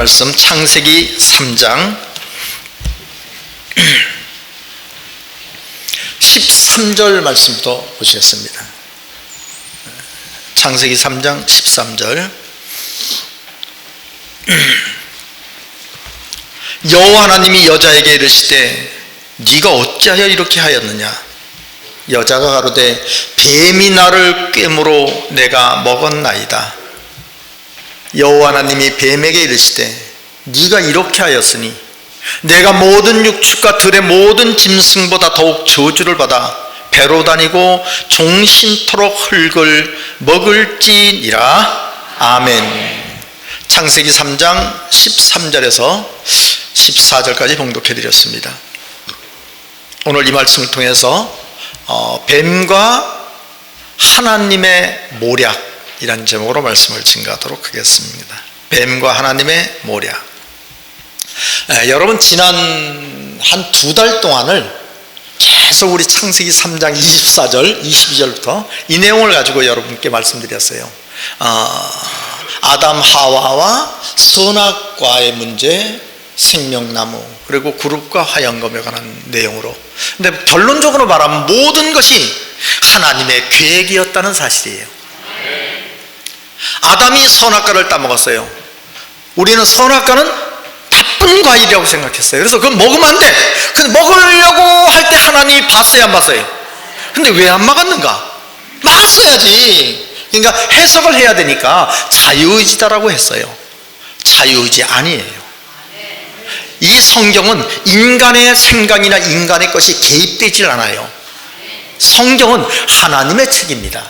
말씀 창세기 3장 13절 말씀부터 보시겠습니다. 창세기 3장 13절. 여호와 하나님이 여자에게 이르시되 네가 어찌하여 이렇게 하였느냐? 여자가 가로되 뱀이 나를 꿰므로 내가 먹었나이다. 여호와 하나님이 뱀에게 이르시되 네가 이렇게 하였으니 내가 모든 육축과 들의 모든 짐승보다 더욱 저주를 받아 배로 다니고 종신토록 흙을 먹을지니라. 아멘. 창세기 3장 13절에서 14절까지 봉독해 드렸습니다. 오늘 이 말씀을 통해서 뱀과 하나님의 모략 이란 제목으로 말씀을 증가하도록 하겠습니다. 뱀과 하나님의 모략. 여러분, 지난 한 2달 동안을 계속 우리 창세기 3장 24절, 22절부터 이 내용을 가지고 여러분께 말씀드렸어요. 아담 하와와 선악과의 문제, 생명나무, 그리고 그룹과 화영검에 관한 내용으로. 근데 결론적으로 말하면 모든 것이 하나님의 계획이었다는 사실이에요. 아담이 선악과를 따먹었어요. 우리는 선악과는 나쁜 과일이라고 생각했어요. 그래서 그건 먹으면 안 돼. 근데 먹으려고 할 때 하나님이 봤어요, 안 봤어요? 근데 왜 안 막았는가? 막았어야지. 그러니까 해석을 해야 되니까 자유의지다라고 했어요. 자유의지 아니에요. 이 성경은 인간의 생각이나 인간의 것이 개입되질 않아요. 성경은 하나님의 책입니다.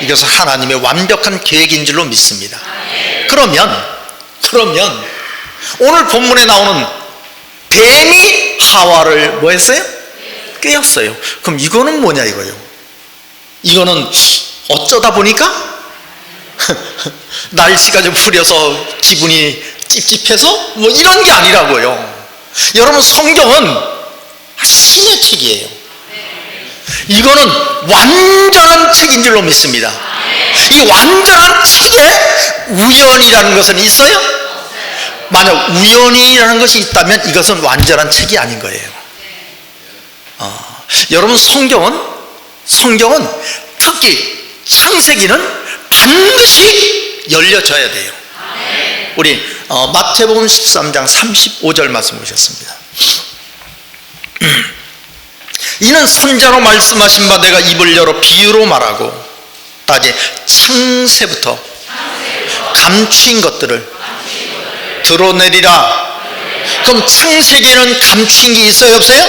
이것은 하나님의 완벽한 계획인 줄로 믿습니다. 그러면 오늘 본문에 나오는 뱀이 하와를 뭐 했어요? 꿰었어요. 그럼 이거는 뭐냐 이거예요. 이거는 어쩌다 보니까 날씨가 좀 흐려서 기분이 찝찝해서 뭐 이런 게 아니라고요. 여러분, 성경은 신의 책이에요. 이거는 완전한 책인 줄로 믿습니다. 이 완전한 책에 우연이라는 것은 있어요? 만약 우연이라는 것이 있다면 이것은 완전한 책이 아닌 거예요. 여러분, 성경은 특히 창세기는 반드시 열려져야 돼요. 우리 마태복음 13장 35절 말씀 보셨습니다. 이는 선자로 말씀하신 바 내가 입을 열어 비유로 말하고 따지 창세부터 감추인 것들을 드러내리라. 그럼 창세기에는 감추인 게 있어요, 없어요?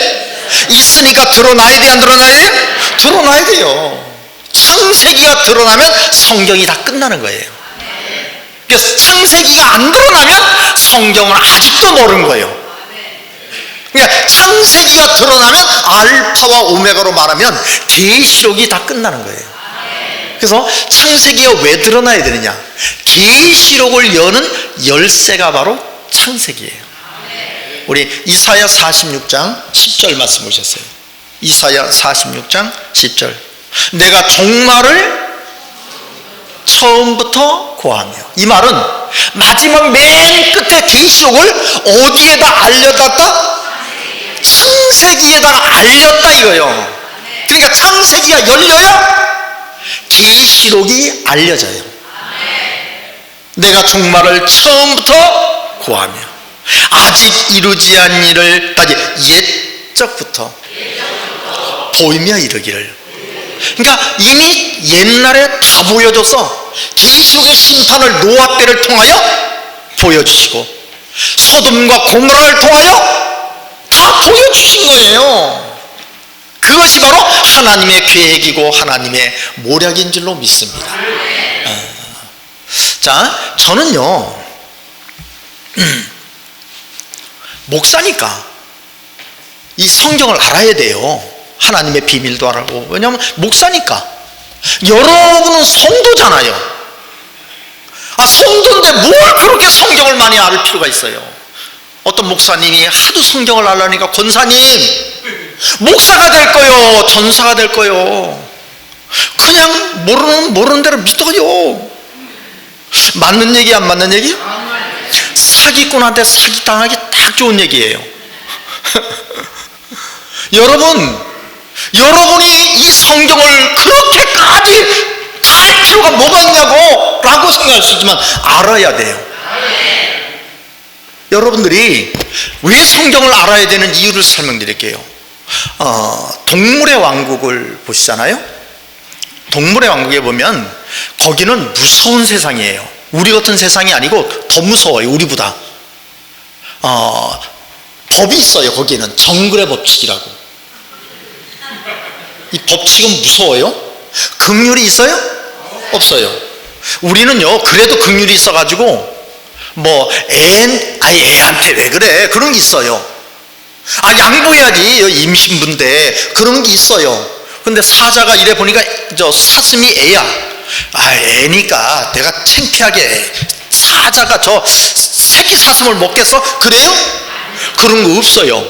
있으니까 드러나야 돼, 안 드러나야 돼요? 드러나야 돼요. 창세기가 드러나면 성경이 다 끝나는 거예요. 그래서 창세기가 안 드러나면 성경은 아직도 모르는 거예요. 그러니까 창세기가 드러나면 알파와 오메가로 말하면 계시록이 다 끝나는 거예요. 그래서 창세기가 왜 드러나야 되느냐? 계시록을 여는 열쇠가 바로 창세기예요. 우리 이사야 46장 10절 말씀 보셨어요. 이사야 46장 10절. 내가 종말을 처음부터 고하며. 이 말은 마지막 맨 끝에 계시록을 어디에다 알려놨다? 창세기에다가 알렸다 이거예요. 그러니까 창세기가 열려야 계시록이 알려져요. 내가 종말을 처음부터 고하며 아직 이루지 않은 일을 따지 옛적부터 보이며 이르기를. 그러니까 이미 옛날에 다 보여줘서 계시록의 심판을 노아 때를 통하여 보여주시고 소돔과 고모라를 통하여 다 보여주신 거예요. 그것이 바로 하나님의 계획이고 하나님의 모략인 줄로 믿습니다. 자, 저는요 목사니까 이 성경을 알아야 돼요. 하나님의 비밀도 알고. 왜냐하면 목사니까. 여러분은 성도잖아요. 성도인데 뭘 그렇게 성경을 많이 알 필요가 있어요. 어떤 목사님이 하도 성경을 알라니까 권사님 목사가 될 거요, 전사가 될 거요. 그냥 모르는 대로 믿어요. 맞는 얘기 안 맞는 얘기? 사기꾼한테 사기당하기 딱 좋은 얘기예요. 여러분이 이 성경을 그렇게까지 갈 필요가 뭐가 있냐고 라고 생각할 수 있지만 알아야 돼요. 여러분들이 왜 성경을 알아야 되는 이유를 설명드릴게요. 동물의 왕국을 보시잖아요. 동물의 왕국에 보면 거기는 무서운 세상이에요. 우리 같은 세상이 아니고 더 무서워요. 우리보다. 법이 있어요. 거기에는 정글의 법칙이라고. 이 법칙은 무서워요. 긍휼이 있어요? 없어요. 우리는요 그래도 긍휼이 있어가지고 애한테 왜 그래? 그런 게 있어요. 양보해야지. 임신부인데 그런 게 있어요. 근데 사자가 이래 보니까 사슴이 애야. 애니까 내가 창피하게 사자가 저 새끼 사슴을 먹겠어? 그래요? 그런 거 없어요.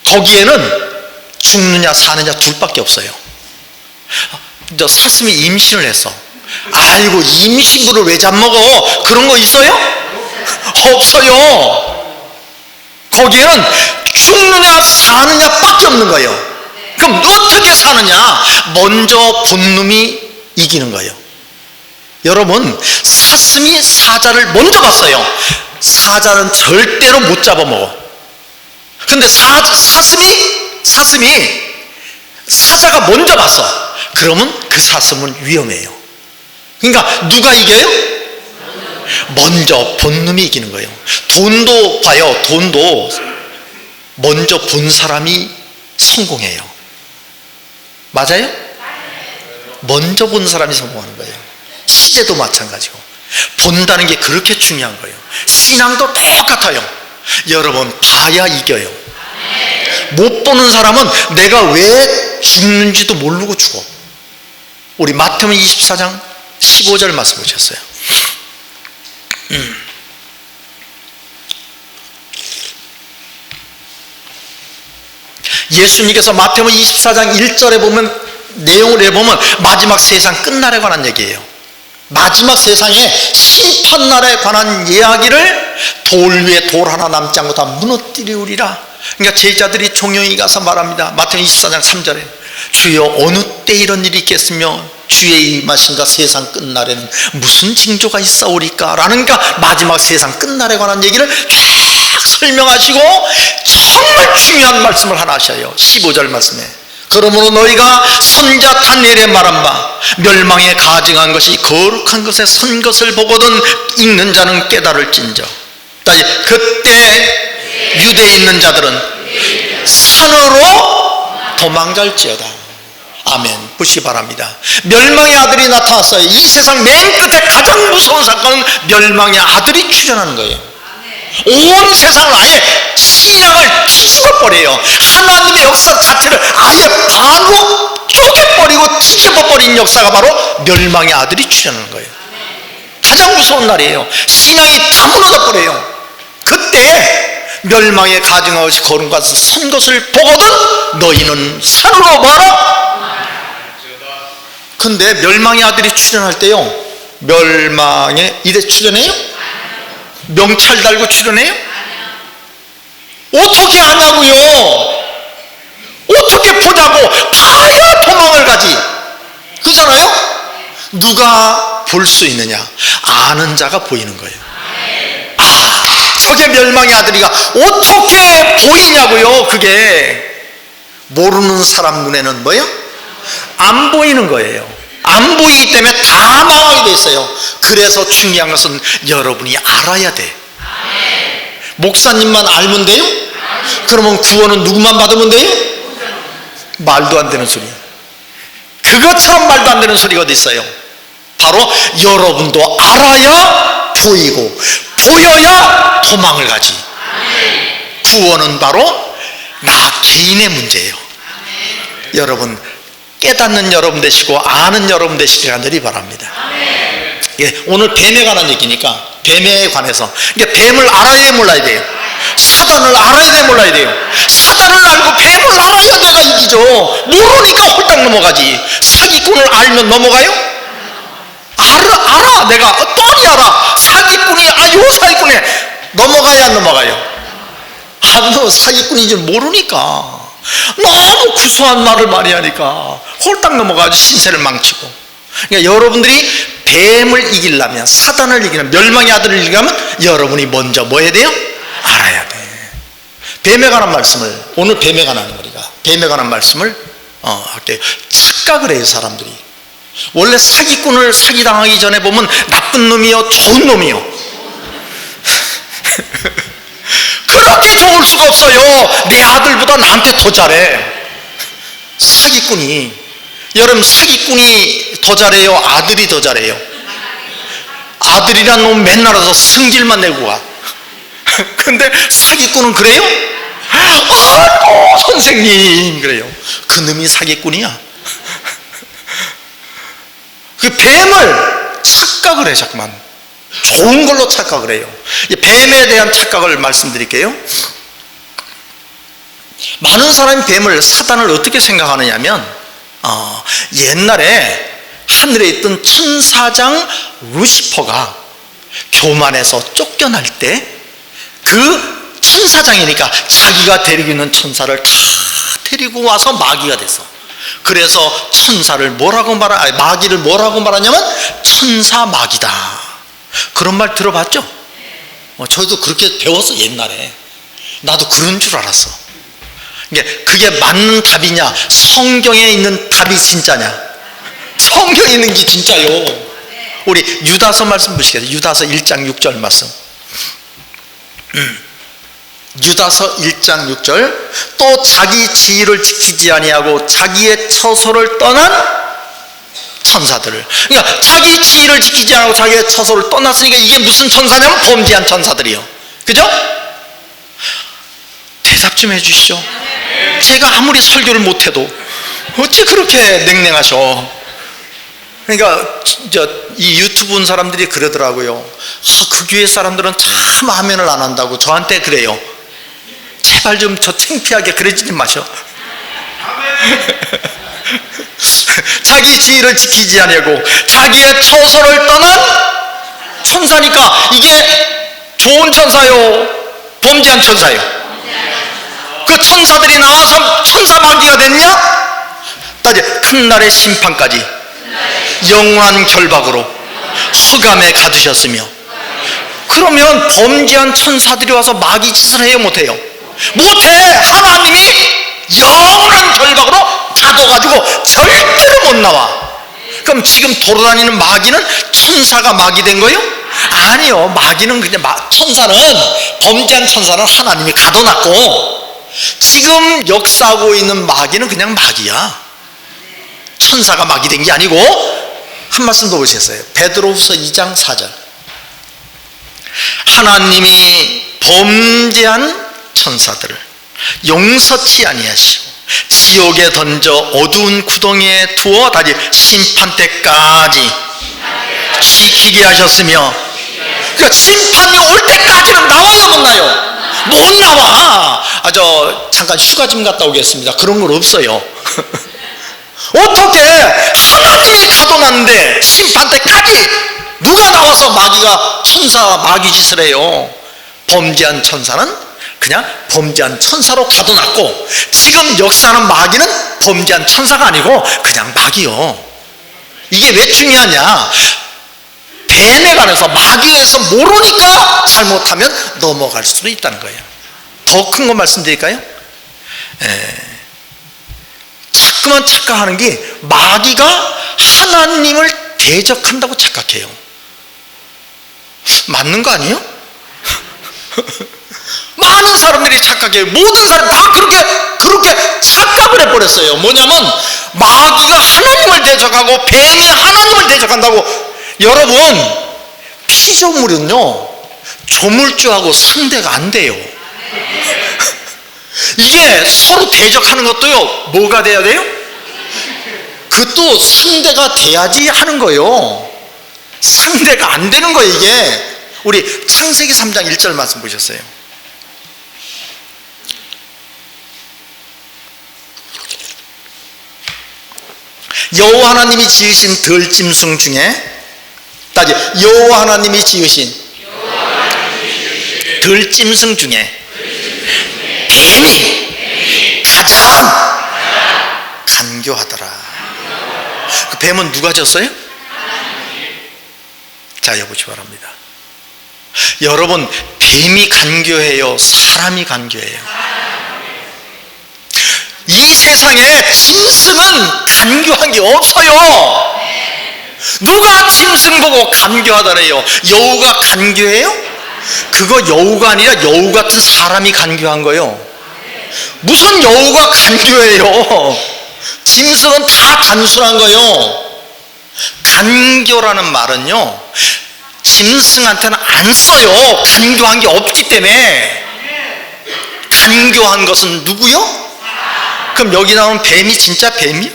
거기에는 죽느냐 사느냐 둘밖에 없어요. 사슴이 임신을 했어. 아이고 임신부를 왜 잡먹어? 그런 거 있어요? 없어요. 거기에는 죽느냐 사느냐 밖에 없는 거예요. 그럼 어떻게 사느냐? 먼저 본능이 이기는 거예요. 여러분, 사슴이 사자를 먼저 봤어요. 사자는 절대로 못 잡아먹어. 근데 사슴이 사자가 먼저 봤어. 그러면 그 사슴은 위험해요. 그러니까 누가 이겨요? 먼저 본능이 이기는 거예요. 돈도 봐요. 돈도 먼저 본 사람이 성공해요. 맞아요? 먼저 본 사람이 성공하는 거예요. 시대도 마찬가지고 본다는 게 그렇게 중요한 거예요. 신앙도 똑같아요. 여러분 봐야 이겨요. 못 보는 사람은 내가 왜 죽는지도 모르고 죽어. 우리 마태복음 24장 15절 말씀 보셨어요. 예수님께서 마태복음 24장 1절에 보면 내용을 해보면 마지막 세상 끝날에 관한 얘기예요. 마지막 세상에 심판날에 관한 이야기를 돌 위에 돌 하나 남지 않고 다 무너뜨리우리라. 그러니까 제자들이 종용이 가서 말합니다. 마태복음 24장 3절에 주여 어느 때 이런 일이 있겠으며 주의 임하심과 세상 끝날에는 무슨 징조가 있사오리까? 라는가 마지막 세상 끝날에 관한 얘기를 쫙 설명하시고 정말 중요한 말씀을 하나 하셔요. 15절 말씀에 그러므로 너희가 선자 다니엘의 말한 바 멸망에 가증한 것이 거룩한 것에 선 것을 보거든 읽는 자는 깨달을진저. 다시 그때 유대에 있는 자들은 산으로 도망갈지어다. 아멘. 보시기 바랍니다. 멸망의 아들이 나타났어요. 이 세상 맨 끝에 가장 무서운 사건은 멸망의 아들이 출현하는 거예요. 온 세상을 아예 신앙을 뒤집어버려요. 하나님의 역사 자체를 아예 반으로 쪼개버리고 뒤집어버린 역사가 바로 멸망의 아들이 출현하는 거예요. 가장 무서운 날이에요. 신앙이 다 무너져버려요. 그때 멸망에 가증한 것이 거룩한 것에 선 것을 보거든 너희는 산으로 뭐라? 근데 멸망의 아들이 출현할 때요, 멸망의 이래 출현해요? 명찰 달고 출현해요? 어떻게 아냐고요? 어떻게 보냐고? 봐야 도망을 가지. 그잖아요? 누가 볼 수 있느냐? 아는 자가 보이는 거예요. 저게 멸망의 아들이가 어떻게 보이냐고요? 그게 모르는 사람 눈에는 뭐예요? 안 보이는 거예요. 안 보이기 때문에 다 망하게 돼 있어요. 그래서 중요한 것은 여러분이 알아야 돼. 목사님만 알면 돼요? 그러면 구원은 누구만 받으면 돼요? 말도 안 되는 소리. 그것처럼 말도 안 되는 소리가 어디 있어요? 바로 여러분도 알아야 보이고 보여야 도망을 가지. 구원은 바로 나 개인의 문제예요. 여러분 깨닫는 여러분 되시고 아는 여러분 되시기를 간절히 바랍니다. 예, 오늘 뱀에 관한 얘기니까 뱀에 관해서 뱀을 알아야 돼 몰라야 돼요? 사단을 알아야 돼 몰라야 돼요? 사단을 알고 뱀을 알아야 내가 이기죠. 모르니까 홀딱 넘어가지. 사기꾼을 알면 넘어가요? 알아 내가 뻔히 알아. 사기꾼이 요 사기꾼에 넘어가야 안 넘어가요? 안 사기꾼인 줄 모르니까 너무 구수한 말을 많이 하니까 홀딱 넘어가서 신세를 망치고. 그러니까 여러분들이 뱀을 이기려면, 사단을 이기려면, 멸망의 아들을 이기려면 여러분이 먼저 뭐 해야 돼요? 알아야 돼. 뱀에 관한 말씀을, 오늘 뱀에 관한 우리가 뱀에 관한 말씀을 할게요. 착각을 해요 사람들이. 원래 사기꾼을 사기당하기 전에 보면 나쁜 놈이요 좋은 놈이요 그렇게 좋을 수가 없어요. 내 아들보다 나한테 더 잘해. 사기꾼이, 여러분 사기꾼이 더 잘해요? 아들이 더 잘해요? 아들이란 놈 맨날 와서 승질만 내고 가. 근데 사기꾼은 그래요? 선생님 그래요. 그 놈이 사기꾼이야. 그 뱀을 착각을 해. 자꾸만 좋은 걸로 착각을 해요. 뱀에 대한 착각을 말씀드릴게요. 많은 사람이 뱀을, 사단을 어떻게 생각하느냐면 옛날에 하늘에 있던 천사장 루시퍼가 교만해서 쫓겨날 때 그 천사장이니까 자기가 데리고 있는 천사를 다 데리고 와서 마귀가 됐어. 그래서 천사를 뭐라고 마귀를 뭐라고 말하냐면 천사 마귀다. 그런 말 들어봤죠? 저도 그렇게 배웠어 옛날에. 나도 그런 줄 알았어. 그게 맞는 답이냐, 성경에 있는 답이 진짜냐? 성경에 있는 게 진짜요. 우리 유다서 말씀 보시겠어요? 유다서 1장 6절 말씀. 유다서 1장 6절. 또 자기 지위를 지키지 아니하고 자기의 처소를 떠난 천사들을. 그러니까 자기 지위를 지키지 않고 자기의 처소를 떠났으니까 이게 무슨 천사냐면 범죄한 천사들이요. 그죠? 대답 좀 해주시죠. 제가 아무리 설교를 못해도 어찌 그렇게 냉랭하셔. 그러니까 이 유튜브 온 사람들이 그러더라고요. 그 교회 사람들은 참 아멘을 안 한다고 저한테 그래요. 제발 좀 저 창피하게 그러지 마셔. 자기 지위를 지키지 아니하고 자기의 처소를 떠난 천사니까 이게 좋은 천사요, 범죄한 천사요? 그 천사들이 나와서 천사 마귀가 됐냐? 따져 큰 날의 심판까지 영원한 결박으로 흑암에 가두셨으며. 그러면 범죄한 천사들이 와서 마귀 짓을 해요 못해요? 못해. 하나님이 영원한 결박으로 가둬가지고 절대로 못 나와. 그럼 지금 돌아다니는 마귀는 천사가 마귀 된 거예요? 아니요. 마귀는 그냥 천사는, 범죄한 천사는 하나님이 가둬놨고 지금 역사하고 있는 마귀는 그냥 마귀야. 천사가 마귀 된 게 아니고. 한 말씀 더 보셨어요. 베드로후서 2장 4절. 하나님이 범죄한 천사들을 용서치 아니하시고 지옥에 던져 어두운 구덩이에 두어 다시 심판 때까지 지키게 하셨으며. 그러니까 심판이 올 때까지는 나와요 못 나요? 못 나와. 저 잠깐 휴가 좀 갔다 오겠습니다. 그런 건 없어요. 어떻게 하나님이 가둬놨는데 심판 때까지 누가 나와서 마귀가 천사 마귀 짓을 해요? 범죄한 천사는 그냥 범죄한 천사로 가둬놨고 지금 역사하는 마귀는 범죄한 천사가 아니고 그냥 마귀요. 이게 왜 중요하냐? 뱀에 관해서 마귀에서 모르니까 잘못하면 넘어갈 수도 있다는 거예요. 더 큰 거 말씀드릴까요? 자꾸만 착각하는 게 마귀가 하나님을 대적한다고 착각해요. 맞는 거 아니에요? 많은 사람들이 착각해요. 모든 사람 다 그렇게 착각을 해버렸어요. 뭐냐면 마귀가 하나님을 대적하고 뱀이 하나님을 대적한다고. 여러분 피조물은요 조물주하고 상대가 안 돼요. 이게 서로 대적하는 것도요 뭐가 돼야 돼요? 그것도 상대가 돼야지 하는 거예요. 상대가 안 되는 거예요 이게. 우리 창세기 3장 1절 말씀 보셨어요? 여호와 하나님이 지으신 들짐승 중에 여호와 하나님이 지으신 들짐승 중에 뱀이 가장 간교하더라. 그 뱀은 누가 졌어요? 자, 여보시 바랍니다. 여러분, 뱀이 간교해요? 사람이 간교해요? 이 세상에 짐승은 간교한 게 없어요. 누가 짐승 보고 간교하더래요? 여우가 간교해요? 그거 여우가 아니라 여우 같은 사람이 간교한 거예요. 무슨 여우가 간교해요? 짐승은 다 단순한 거예요. 간교라는 말은요, 짐승한테는 안 써요. 간교한 게 없기 때문에. 간교한 것은 누구요? 그럼 여기 나오는 뱀이 진짜 뱀이요?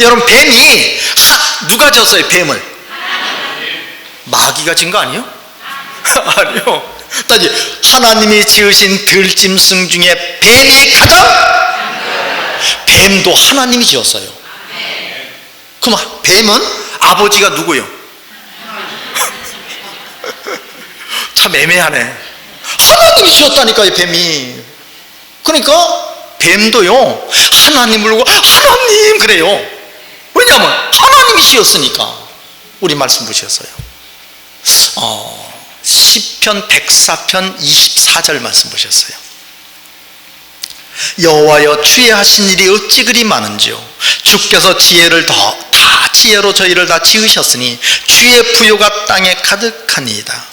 여러분, 뱀이 누가 졌어요? 뱀을? 마귀가 진 거 아니에요? 아니요. 따지, 하나님이 지으신 들짐승 중에 뱀이 가장, 뱀도 하나님이 지었어요. 그럼 뱀은 아버지가 누구요? 참 애매하네. 하나님이 지었다니까요, 뱀이. 그러니까 뱀도요, 하나님을 보고 하나님 그래요. 왜냐하면 하나님이 지었으니까. 우리 말씀 보셨어요. 시편 104편 24절 말씀 보셨어요. 여호와여, 주의 하신 일이 어찌 그리 많은지요. 주께서 지혜를 다 지혜로 저희를 다 지으셨으니 주의 부요가 땅에 가득하니이다.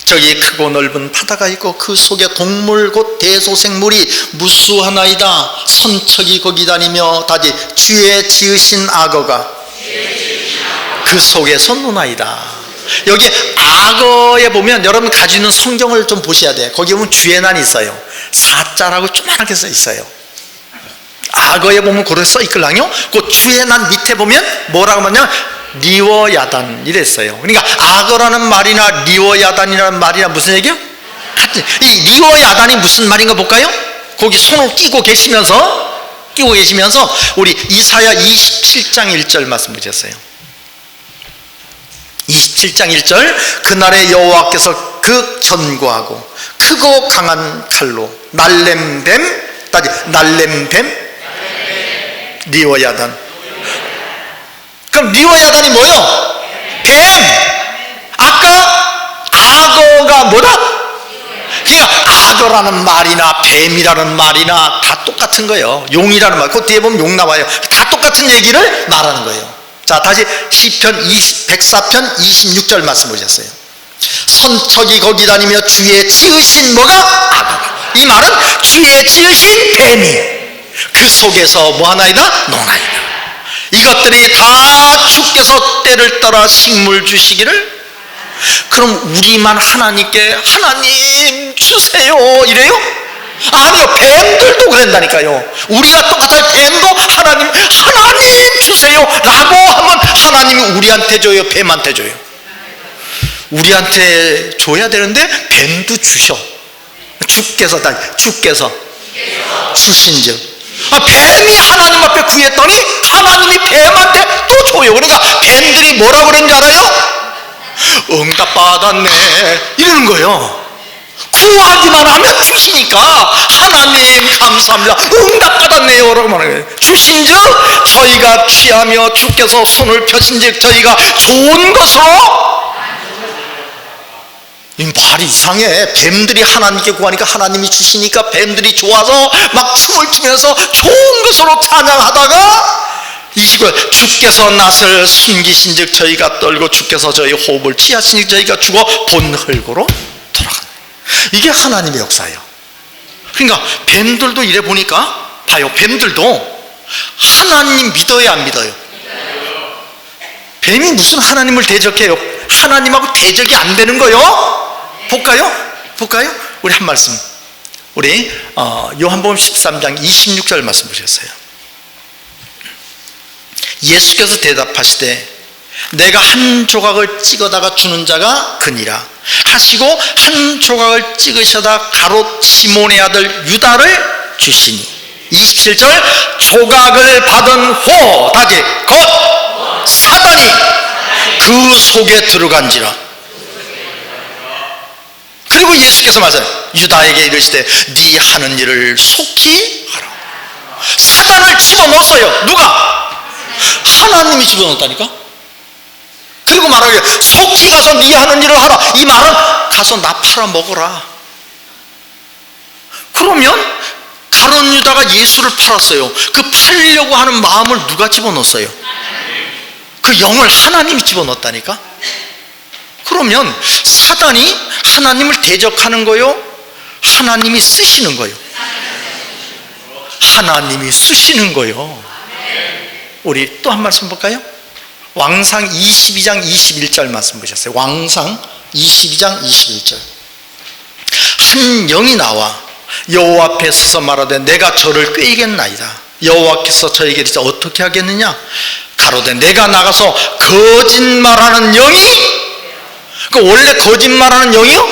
저기 크고 넓은 바다가 있고 그 속에 동물 곧 대소생물이 무수하나이다. 선척이 거기 다니며 다지 주의 지으신 악어가 그 속에서 노나이다. 여기 악어에 보면, 여러분 가지고 있는 성경을 좀 보셔야 돼요. 거기 보면 주의 난이 있어요. 사자라고 조그맣게 써 있어요. 악어에 보면 그렇게 써 있걸랑요. 그 주의 난 밑에 보면 뭐라고 하냐, 리워야단 이랬어요. 그러니까 악어라는 말이나 리워야단이라는 말이나 무슨 얘기요? 이 리워야단이 무슨 말인가 볼까요? 거기 손을 끼고 계시면서 우리 이사야 27장 1절 말씀 보셨어요. 27장 1절, 그날에 여호와께서 그 견고하고 크고 강한 칼로 날렘뱀 리워야단. 그럼 리워야단이 뭐요? 뱀. 아까 악어가 뭐다? 그러니까 악어라는 말이나 뱀이라는 말이나 다 똑같은 거예요. 용이라는 말, 그 뒤에 보면 용 나와요. 다 똑같은 얘기를 말하는 거예요. 자, 다시 시편 104편 26절 말씀 보셨어요. 선척이 거기 다니며 주의 지으신 뭐가? 악어가. 이 말은 주의 지으신 뱀이 그 속에서 뭐하나이다? 노나이다. 이것들이 다 주께서 때를 따라 식물 주시기를. 그럼 우리만 하나님께 하나님 주세요 이래요? 아니요, 뱀들도 그런다니까요. 우리가 똑같아요. 뱀도 하나님 주세요 라고 하면 하나님이 우리한테 줘요, 뱀한테 줘요? 우리한테 줘야 되는데 뱀도 주셔. 주께서 주신즉, 뱀이 하나님 앞에 구했더니 하나님이 뱀한테 또 줘요. 그러니까 뱀들이 뭐라고 그러는지 알아요? 응답받았네 이러는 거예요. 구하기만 하면 주시니까 하나님 감사합니다, 응답받았네요 라고 말하는 거예요. 주신즉 저희가 취하며 주께서 손을 펴신즉 저희가 좋은 것으로. 이 말이 이상해. 뱀들이 하나님께 구하니까 하나님이 주시니까 뱀들이 좋아서 막 춤을 추면서 좋은 것으로 찬양하다가 29절, 주께서 낯을 숨기신즉 저희가 떨고 주께서 저희 호흡을 취하신즉 저희가 죽어 본흙으로 돌아간다. 이게 하나님의 역사예요. 그러니까 뱀들도 이래 보니까 봐요. 뱀들도 하나님 믿어요, 안 믿어요? 뱀이 무슨 하나님을 대적해요? 하나님하고 대적이 안 되는 거요. 볼까요? 우리 한 말씀, 우리 요한복음 13장 26절 말씀 보셨어요. 예수께서 대답하시되 내가 한 조각을 찍어다가 주는 자가 그니라 하시고 한 조각을 찍으셔다 가롯 시몬의 아들 유다를 주시니. 27절, 조각을 받은 후 다시 곧 사단이 그 속에 들어간지라. 그리고 예수께서 말씀 유다에게 이르시되 네 하는 일을 속히 하라. 사단을 집어넣었어요. 누가? 하나님이 집어넣었다니까. 그리고 말하기를 속히 가서 네 하는 일을 하라. 이 말은 가서 나 팔아먹어라. 그러면 가룟 유다가 예수를 팔았어요. 그 팔려고 하는 마음을 누가 집어넣었어요? 그 영을 하나님이 집어넣었다니까. 그러면 사단이 하나님을 대적하는 거요? 하나님이 쓰시는 거요? 하나님이 쓰시는 거요. 우리 또 한 말씀 볼까요? 왕상 22장 21절 말씀 보셨어요. 왕상 22장 21절. 한 영이 나와 여호와 앞에 서서 말하되 내가 저를 꾀이겠나이다. 여호와께서 저에게 이르시되 어떻게 하겠느냐? 가로되 내가 나가서 거짓말하는 영이, 그 원래 거짓말하는 영이요?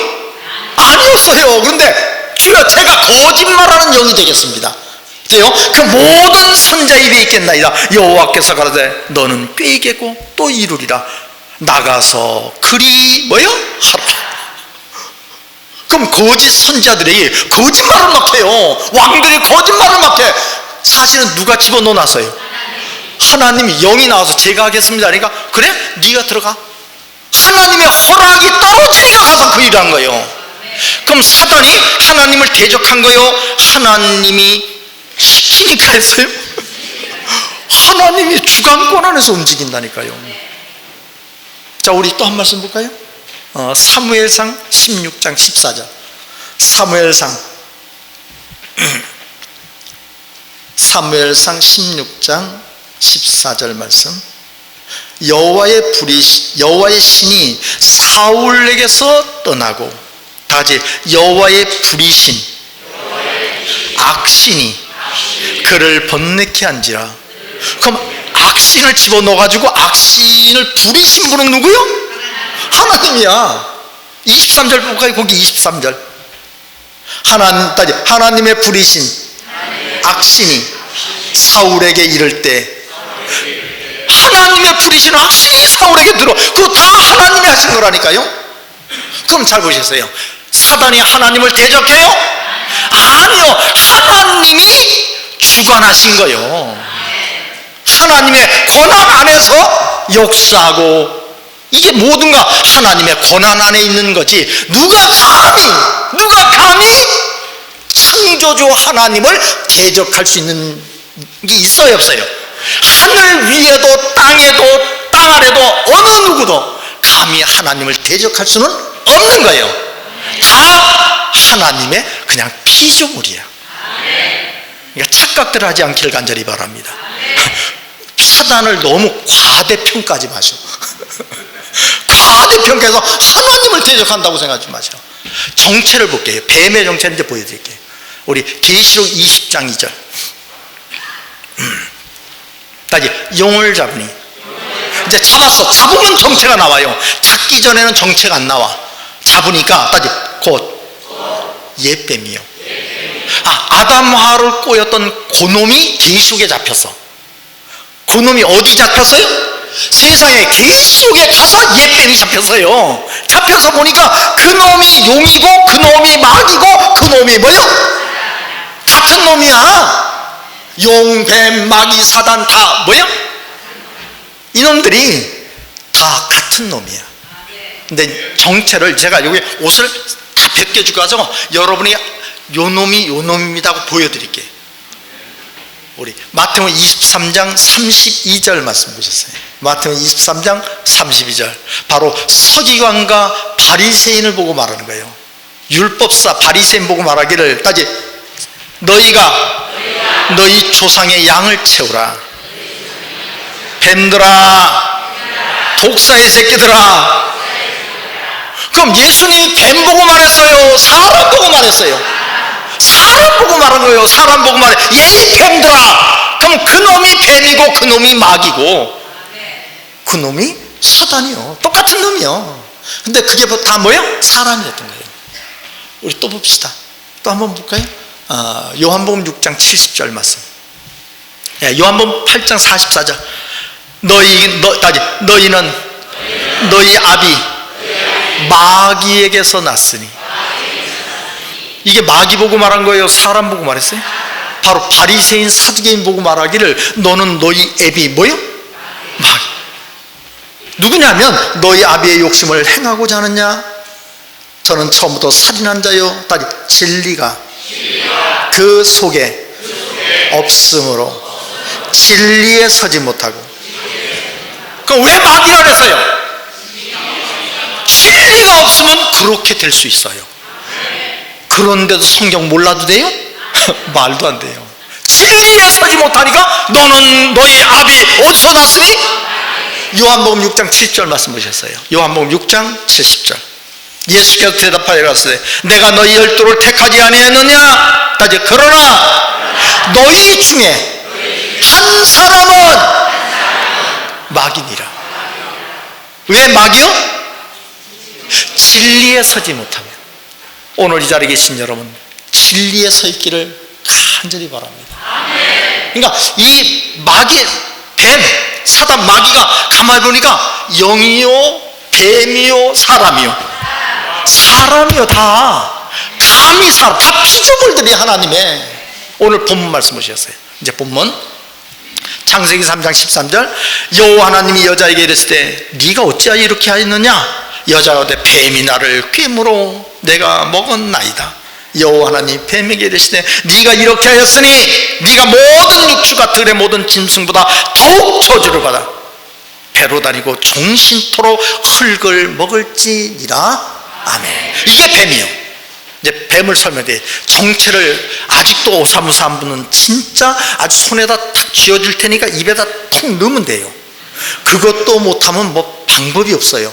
아니었어요. 그런데 주여 제가 거짓말하는 영이 되겠습니다. 그 모든 선자 입에 있겠나이다. 여호와께서 가로되 너는 꾀이겠고 또 이루리라. 나가서 그리 뭐요? 하라. 그럼 거짓 선자들이 거짓말을 막 해요. 왕들이 거짓말을 막 해. 사실은 누가 집어넣어놨어요? 하나님이 영이 나와서 제가 하겠습니다. 그러니까 그래? 네가 들어가. 하나님의 허락이 떨어지니까 가서 그 일을 한 거예요. 그럼 사단이 하나님을 대적한 거예요? 하나님이 시키니까 했어요? 하나님이 주관권 안에서 움직인다니까요. 자, 우리 또 한 말씀 볼까요? 사무엘상 16장 14절. 사무엘상 16장 14절 말씀. 여호와의 신이 사울에게서 떠나고, 다같이 여호와의 불의신 악신이 그를 번뇌케 한지라. 그럼 악신을 집어넣어가지고 악신을 부리신 분은 누구요? 하나님이야. 23절 볼까요? 거기 23절. 하나님의 부리신 악신이 사울에게 이를 때, 하나님의 부리신 악신이 사울에게 들어. 그거 다 하나님이 하신 거라니까요. 그럼 잘 보셨어요? 사단이 하나님을 대적해요? 아니요. 하나님이 주관하신 거예요. 하나님의 권한 안에서 역사하고, 이게 모든 거 하나님의 권한 안에 있는 거지. 누가 감히 창조주 하나님을 대적할 수 있는 게 있어요, 없어요? 하늘 위에도 땅에도 땅 아래도 어느 누구도 감히 하나님을 대적할 수는 없는 거예요. 다 하나님의 그냥 피조물이야. 그러니까 착각들 하지 않기를 간절히 바랍니다. 사단을 너무 과대평가하지 마셔. 과대평가해서 하나님을 대적한다고 생각하지 마셔. 정체를 볼게요. 뱀의 정체를 이제 보여드릴게요. 우리 계시록 20장 2절. 다시 용을 잡으니, 이제 잡았어. 잡으면 정체가 나와요. 잡기 전에는 정체가 안 나와. 잡으니까 다시 곧 옛뱀이요. 아담 하와를 꼬였던 그놈이 계시록에 잡혔어. 그놈이 어디 잡혔어요? 세상에 계시록에 가서 옛뱀이 잡혔어요. 잡혀서 보니까 그놈이 용이고 그놈이 마귀고 그놈이 뭐요? 같은 놈이야. 용, 뱀, 마귀, 사단 다 뭐야? 이놈들이 다 같은 놈이야. 근데 정체를 제가 여기 옷을 다 벗겨주고 가서 여러분이 요 놈이 요 놈입니다 하고 보여드릴게요. 우리 마태복음 23장 32절 말씀 보셨어요? 마태복음 23장 32절. 바로 서기관과 바리새인을 보고 말하는 거예요. 율법사 바리새인 보고 말하기를, 따지 너희가 너희 조상의 양을 채우라. 뱀들아, 독사의 새끼들아. 그럼 예수님이 뱀 보고 말했어요? 사람 보고 말했어요? 사람 보고 말한 거예요. 사람 보고 말해. 예이 뱀들아. 그럼 그놈이 뱀이고 그놈이 마귀고 그놈이 사단이요. 똑같은 놈이요. 근데 그게 다 뭐예요? 사람이었던 거예요. 우리 또 봅시다. 또 한번 볼까요? 요한복음 6장 70절 말씀. 요한복음 8장 44절. 너희는 너희 아비 마귀에게서 났으니 이게 마귀 보고 말한 거예요? 사람 보고 말했어요? 바로 바리새인 사두개인 보고 말하기를 너는 너희 애비 뭐요? 마귀. 누구냐면 너희 아비의 욕심을 행하고자 하느냐? 저는 처음부터 살인한 자요 다리 진리가 그 속에 없으므로 진리에 서지 못하고. 그럼 왜 마귀라 그랬어요? 진리가 없으면 그렇게 될 수 있어요. 그런데도 성경 몰라도 돼요? 말도 안 돼요. 진리에 서지 못하니까 너는 너희 아비 어디서 났으니? 요한복음 6장 7절 말씀 보셨어요. 요한복음 6장 70절. 예수께서 대답하여 가라사대 내가 너희 12를 택하지 아니하였느냐? 따져 그러나 너희 중에 한 사람은 마귀니라. 왜 마귀요? 진리에 서지 못하면. 오늘 이 자리에 계신 여러분 진리에 서 있기를 간절히 바랍니다. 그러니까 이 마귀, 뱀, 사단 마귀가 가만히 보니까 영이요 뱀이요 사람이요. 사람이요. 감히 사람, 다 피조물들이 하나님의. 오늘 본문 말씀 보셨어요. 이제 본문 창세기 3장 13절. 여호와 하나님이 여자에게 이르시되 네가 어찌하여 이렇게 하였느냐? 여자가 되 뱀이 나를 꾀므로 내가 먹었나이다. 여호와 하나님 뱀에게 이르시되 네가 이렇게 하였으니 네가 모든 육축과 들의 모든 짐승보다 더욱 저주를 받아 배로 다니고 종신토록 흙을 먹을지니라. 아멘. 이게 뱀이요. 이제 뱀을 설명해. 정체를 아직도 오사무사한 분은 진짜 아주 손에다 탁 쥐어줄 테니까 입에다 툭 넣으면 돼요. 그것도 못하면 뭐 방법이 없어요.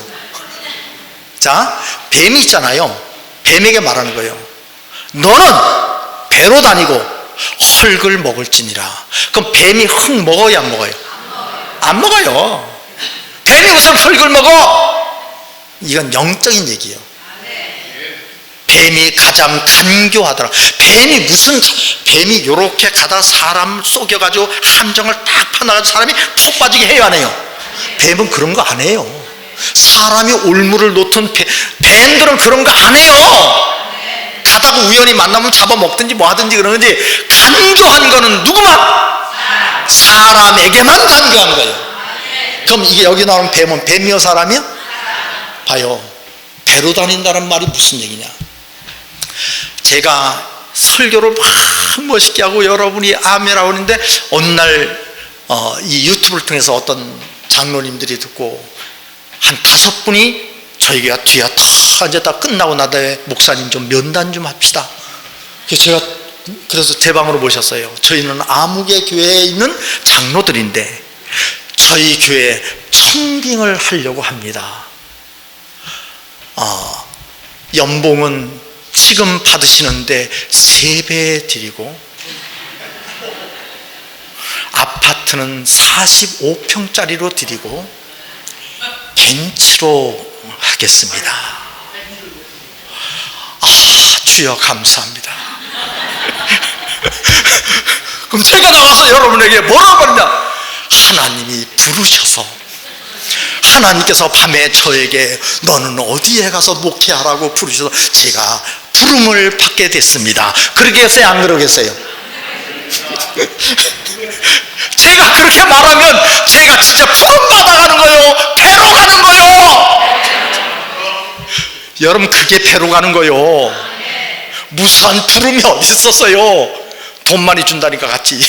자, 뱀이 있잖아요. 뱀에게 말하는 거예요. 너는 배로 다니고 흙을 먹을지니라. 그럼 뱀이 흙 먹어요, 안 먹어요? 안 먹어요. 뱀이 무슨 흙을 먹어? 이건 영적인 얘기예요. 뱀이 가장 간교하더라. 뱀이 이렇게 가다 사람 속여가지고 함정을 딱 파놔가지고 사람이 푹 빠지게 해요, 안 해요? 뱀은 그런 거 안 해요. 사람이 올무를 놓던 뱀들은 그런 거 안 해요. 가다가 우연히 만나면 잡아먹든지 뭐 하든지 그러는지 간교한 거는 누구만? 사람에게만 간교한 거예요. 그럼 이게 여기 나오는 뱀은 뱀이요 사람이요? 봐요. 배로 다닌다는 말이 무슨 얘기냐? 제가 설교를 막 멋있게 하고 여러분이 아멘하고 있는데 어느 날 이 유튜브를 통해서 어떤 장로님들이 듣고 한 5분이 저희가 뒤에 다 앉았다 끝나고 나다에 목사님 좀 면담 좀 합시다. 그래서 제 방으로 모셨어요. 저희는 아무개 교회에 있는 장로들인데 저희 교회에 청빙을 하려고 합니다. 연봉은 지금 받으시는데 3배 드리고 아파트는 45평짜리로 드리고 벤츠로 하겠습니다. 주여 감사합니다. 그럼 제가 나가서 여러분에게 뭐라고 하냐? 하나님이 부르셔서 하나님께서 밤에 저에게 너는 어디에 가서 목회하라고 부르셔서 제가 부름을 받게 됐습니다. 그러겠어요, 안 그러겠어요? 제가 그렇게 말하면 제가 진짜 부름 받아가는 거요, 배로 가는 거요. 여러분 그게 배로 가는 거요. 무수한 부름이 어디 있었어요? 돈 많이 준다니까 같이.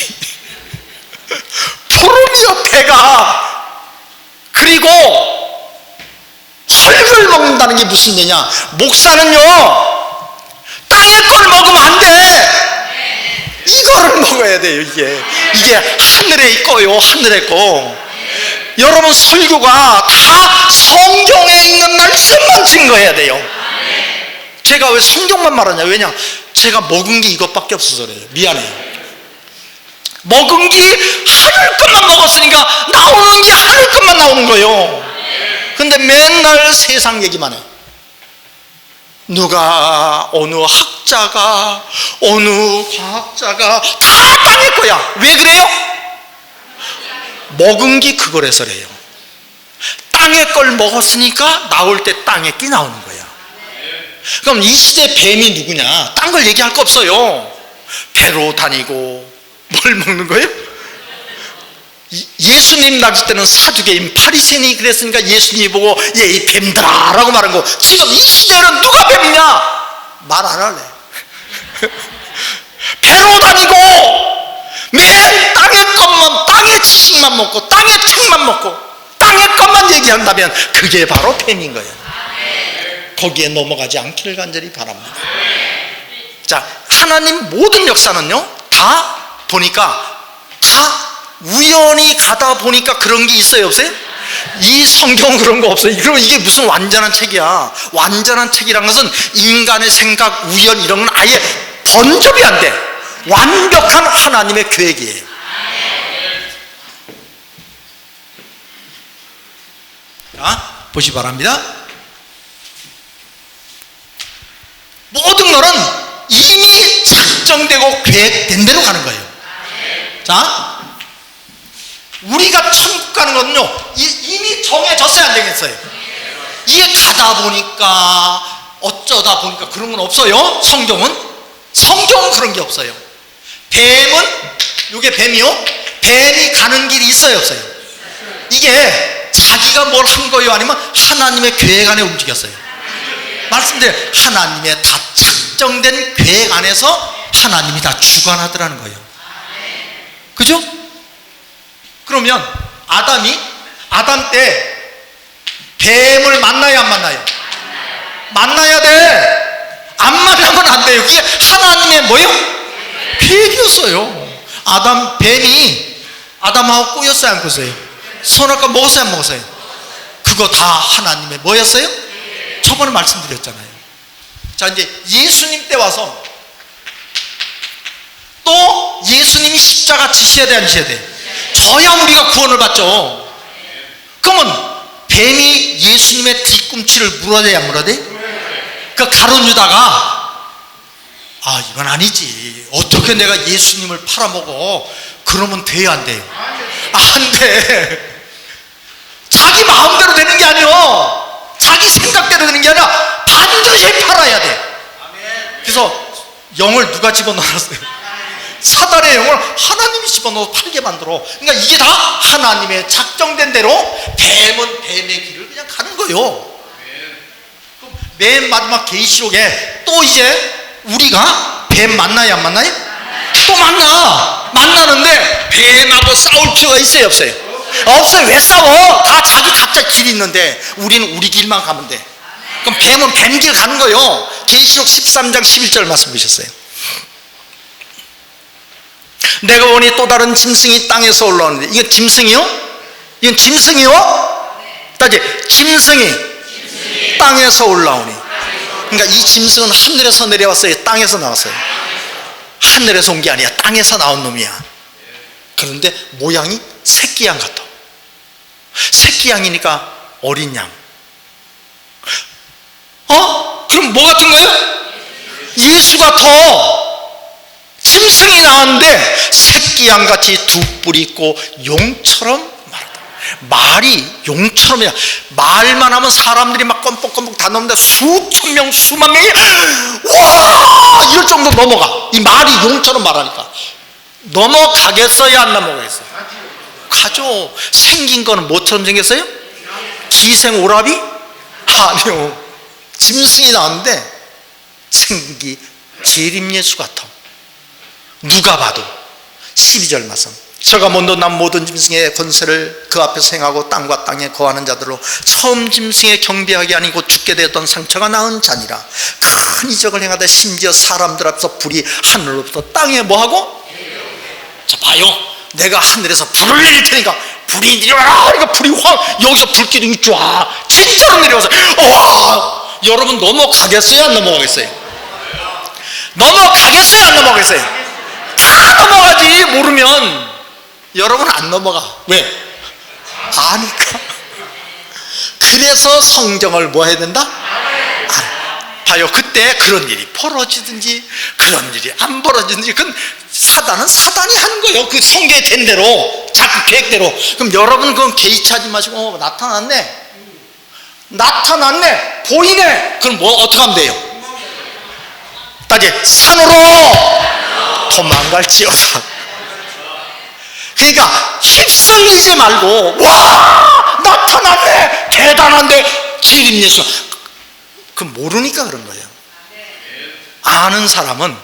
부름이요, 배가. 그리고 흙을 먹는다는 게 무슨 얘기냐? 목사는요 땅의 걸 먹으면 안 돼. 이거를 먹어야 돼요. 이게 하늘에 있고요, 하늘에 거. 여러분 설교가 다 성경에 있는 말씀만 증거해야 돼요. 제가 왜 성경만 말하냐? 왜냐? 제가 먹은 게 이것밖에 없어서 그래요. 미안해요. 먹은 게 하늘 것만 먹었으니까 나오는 게 하늘 것만 나오는 거예요. 근데 맨날 세상 얘기만 해. 누가 어느 학자가 어느 과학자가 다 땅의 거야. 왜 그래요? 먹은 게 그거래서래요. 땅의 걸 먹었으니까 나올 때 땅의 끼 나오는 거야. 그럼 이 시대 뱀이 누구냐? 딴 걸 얘기할 거 없어요. 배로 다니고 뭘 먹는 거예요? 예수님 나실 때는 사두개인 바리새인이 그랬으니까 예수님이 보고 얘 이 뱀들아 라고 말한 거. 지금 이 시대는 누가 뱀이냐? 말 안 할래. 배로 다니고 맨 땅의 것만, 땅의 지식만 먹고 땅의 책만 먹고 땅의 것만 얘기한다면 그게 바로 뱀인 거예요. 거기에 넘어가지 않기를 간절히 바랍니다. 자, 하나님 모든 역사는요 다 보니까 다 우연히 가다 보니까 그런 게 있어요 없어요? 이 성경은 그런 거 없어요. 그럼 이게 무슨 완전한 책이야? 완전한 책이란 것은 인간의 생각, 우연 이런 건 아예 번접이 안 돼. 완벽한 하나님의 계획이에요. 자, 보시기 바랍니다. 모든 것은 이미 작정되고 계획된 대로 가는 거예요. 자, 우리가 천국 가는 거는요 이미 정해졌어야 안 되겠어요? 이게 가다 보니까 어쩌다 보니까 그런 건 없어요. 성경은 그런 게 없어요. 뱀은, 이게 뱀이요, 뱀이 가는 길이 있어요 없어요? 이게 자기가 뭘 한 거예요 아니면 하나님의 계획 안에 움직였어요? 말씀드려요. 하나님의 다 작정된 계획 안에서 하나님이 다 주관하더라는 거예요. 그죠? 그러면 아담 때 뱀을 만나야 안 만나요? 만나야 돼. 안 만나면 안 돼요. 그게 하나님의 뭐예요? 계획이었어요. 뱀이 아담하고 꼬였어요 안 꼬였어요? 선악과 먹었어요 안 먹었어요? 그거 다 하나님의 뭐였어요? 저번에 말씀드렸잖아요. 자, 이제 예수님 때 와서 또 예수님이 십자가 지셔야 돼 안 지셔야 돼? 져야 우리가 구원을 받죠. 그러면 뱀이 예수님의 뒤꿈치를 물어대야 안 물어대? 그 가룟 유다가 이건 아니지, 어떻게 내가 예수님을 팔아먹어? 그러면 돼요 안 돼요? 안 돼. 자기 마음대로 되는 게 아니요, 자기 생각대로 되는 게 아니라 반드시 팔아야 돼. 그래서 영을 누가 집어넣었어요? 사단의 영을 하나님이 집어넣어 팔게 만들어. 그러니까 이게 다 하나님의 작정된 대로 뱀은 뱀의 길을 그냥 가는 거예요. 맨 마지막 계시록에 또 이제 우리가 뱀 만나요 안 만나요? 또 만나는데 뱀하고 싸울 필요가 있어요 없어요? 없어요. 왜 싸워? 다 자기 각자 길이 있는데 우리는 우리 길만 가면 돼. 그럼 뱀은 뱀길 가는 거예요. 계시록 13장 11절 말씀 보셨어요? 내가 보니 또 다른 짐승이 땅에서 올라오는데, 이건 짐승이요? 이건 짐승이요? 따지, 짐승이 땅에서 올라오니. 그러니까 이 짐승은 하늘에서 내려왔어요? 땅에서 나왔어요? 하늘에서 온 게 아니야. 땅에서 나온 놈이야. 그런데 모양이 새끼양 같아. 새끼양이니까 어린 양. 그럼 뭐 같은 거예요? 예수 같아. 짐승이 나왔는데 새끼양같이 두 뿔이 있고 용처럼 말하다. 말이 용처럼이야. 말만 하면 사람들이 막 껌뻑껌뻑 다 넘는데 수천 명 수만 명이 와 이럴 정도 넘어가. 이 말이 용처럼 말하니까 넘어가겠어요 안 넘어가겠어요? 가죠. 생긴 거는 뭐처럼 생겼어요? 기생 오라비? 아니요. 짐승이 나왔는데 생기 재림예수 같아. 누가 봐도. 12절 말씀, 저가 먼저 난 모든 짐승의 권세를 그 앞에서 행하고 땅과 땅에 거하는 자들로 처음 짐승의 경배하기 아니고 죽게 되었던 상처가 나은 자니라. 큰 이적을 행하되 심지어 사람들 앞에서 불이 하늘로부터 땅에 뭐하고? 자 봐요, 내가 하늘에서 불을 내릴 테니까 불이 내려와라. 그러니까 불이 확 여기서 불기둥이 쫙 진짜로 내려와서 여러분 넘어가겠어요 안 넘어가겠어요? 넘어가겠어요 안 넘어가겠어요? 다 넘어가지. 모르면 여러분 안 넘어가. 왜? 아니까. 그래서 성경을 뭐 해야 된다? 봐요. 그때 그런 일이 벌어지든지 그런 일이 안 벌어지든지 그건 사단이 하는 거예요. 그 성경에 된 대로 자꾸 계획대로. 그럼 여러분 그건 개의치하지 마시고 나타났네 보이네. 그럼 뭐 어떻게 하면 돼요? 다시 산으로 도망갈지어다. 그러니까 휩쓸리지 말고, 와, 나타났네, 대단한데, 기름 예수. 그 모르니까 그런 거예요. 아는 사람은,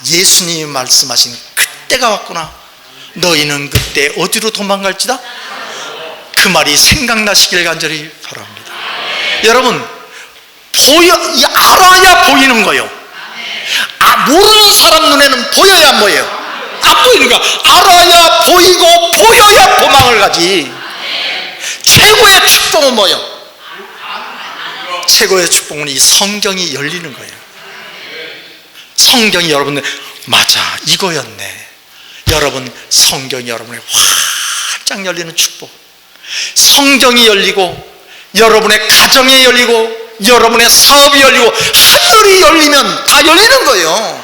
예수님이 말씀하신 그때가 왔구나. 너희는 그때 어디로 도망갈지다? 그 말이 생각나시길 간절히 바랍니다. 여러분, 알아야 보이는 거예요. 모르는 사람 눈에는 보여야 안 보여요? 안 보이는 거야. 알아야 보이고 보여야 도망을 가지. 최고의 축복은 뭐예요? 최고의 축복은 이 성경이 열리는 거예요. 성경이 여러분들, 맞아, 이거였네. 여러분, 성경이 여러분의 활짝 열리는 축복. 성경이 열리고, 여러분의 가정이 열리고, 여러분의 사업이 열리고, 하늘이 열리면 다 열리는 거예요.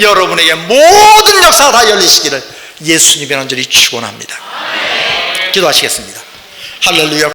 여러분에게 모든 역사가 다 열리시기를 예수님의 이름으로 축원합니다. 기도하시겠습니다. 할렐루야.